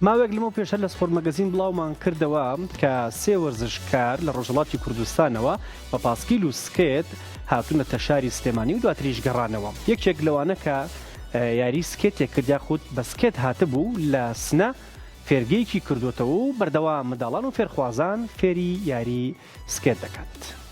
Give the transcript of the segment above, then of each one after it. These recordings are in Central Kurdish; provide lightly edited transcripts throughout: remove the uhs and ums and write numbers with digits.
ماوەیەک لەمە پێشە لە سپۆرت مەگەزین بڵاومان کردەوە کە سێ وەرزشکار لە ڕۆژهەڵاتی کوردستانەوە بە پاسکیل و سکێت هاتوونەتە شاری سلێمانی و دواتریش گەڕانەوە. یەکێک لەوانە کە یاری سکێتێک کردیا خۆت بە سکێت هاتبوو لە سنە فێرگەیەکی کردوتەوە و بەردەوام منداڵان و فێرخوازان فێری یاری سکێت دەکات.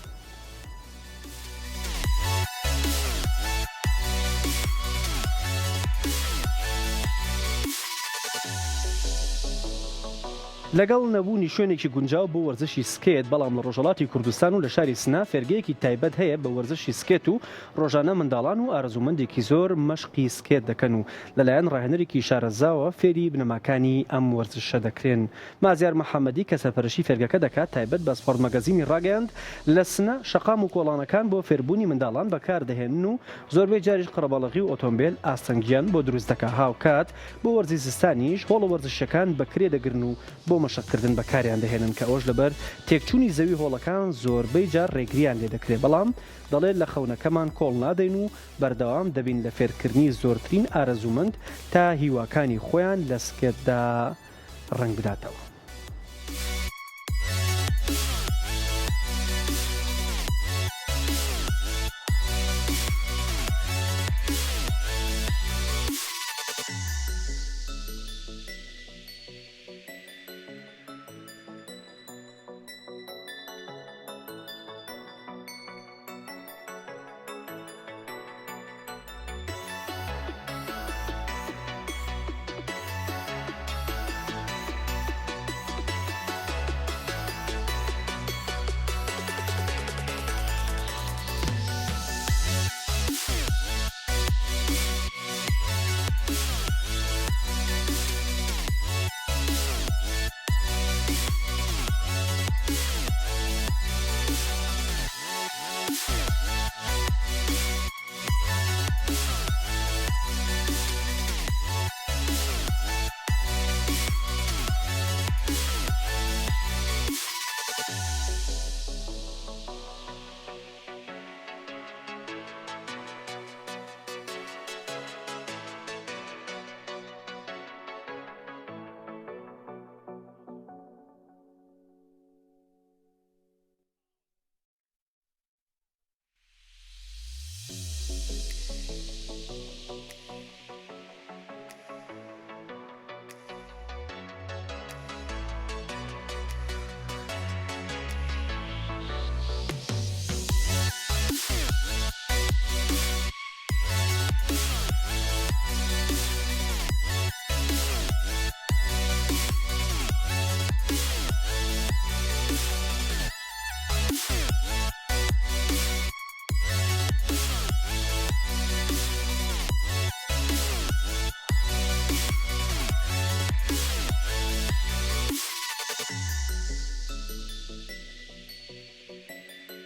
لەگەڵ نەبوونی شوێنێکی گونجاو بۆ وەرزشی سکێت بەڵام لە ڕۆژهەڵاتی کوردستان و لە شاری سنا فێرگەیەکی تایبەت هەیە بە وەرزشی سکێت و ڕۆژانە منداڵان و ئارەزومەندێکی زۆر مەشقی سکێت دەکەن و لەلایەن ڕاهێنەرێکی شارەزاوە فێری بنەماکانی ئەم وەرزشە دەکرێن. مازیار محەممەدی کە سەرپەرشی فێرگەکە دەکات تایبەت بە سپۆرت مەگەزینی ڕاگەیاند لە سنە شەقام و کۆڵانەکان بۆ فێربوونی منداڵان بەکاردەهێنن و زۆربەی جاریش قەرەباڵغی و ئۆتۆمبیل ئاستەنگیان بۆ دروست دەکا. هاوکات بۆ وەرزی زستانیش هۆڵە وەرزشەکان بەکرێ دەگرن و بۆ مەشقکردن بەکاریان دەهێنن کە ئەوش لەبەر تێکچوونی زەوی هۆڵەکان زۆربەی جار ڕێگریان لێ دەکرێت بەڵام دەڵێت لە خەونەکەمان کۆڵ نادەین و بەردەوام دەبین لە فێرکردنی زۆرترین ئارەزومەند تا هیواکانی خۆیان لە سکێتدا ڕنگ بداتەوە.